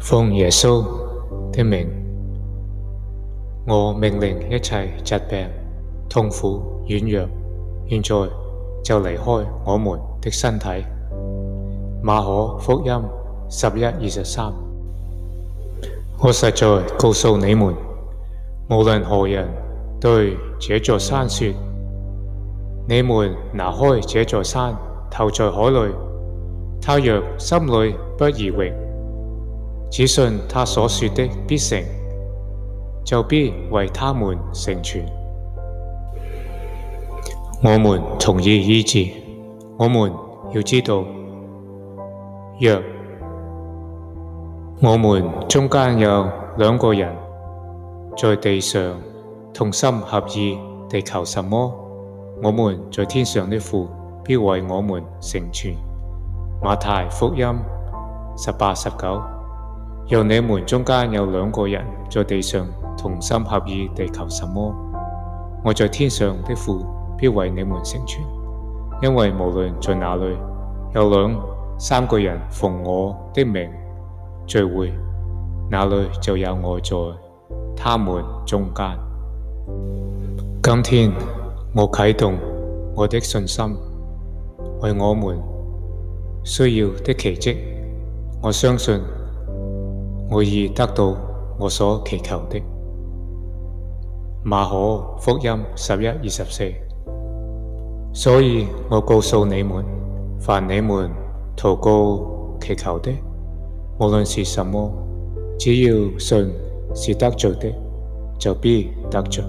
奉耶穌的名，我命令一切疾病、痛苦、軟弱，現在就離開我們的身體。馬可福音11:23。我實在告訴你們，無論何人對這座山說：你們拿開這座山，投在海裏，他若心裏不疑惑，只信他所說的必成，就必為他們成全。我們同意醫治，我們要知道，若我們中間有兩個人在地上同心合意地求什麼，我們在天上的父必為我們成全。馬太福音18:19。若你們中間有兩個人在地上同心合意地求什麼，我在天上的父必為你們成全。因為無論在哪裏有兩三個人奉我的名聚會，那裏就有我在他們中間。今天我啟動我的信心，為我們需要的奇蹟，我相信我已得到我所祈求的。馬可福音11:24。所以我告訴你們，凡你們禱告祈求的，無論是什麼，只要信是得着的，就必得着。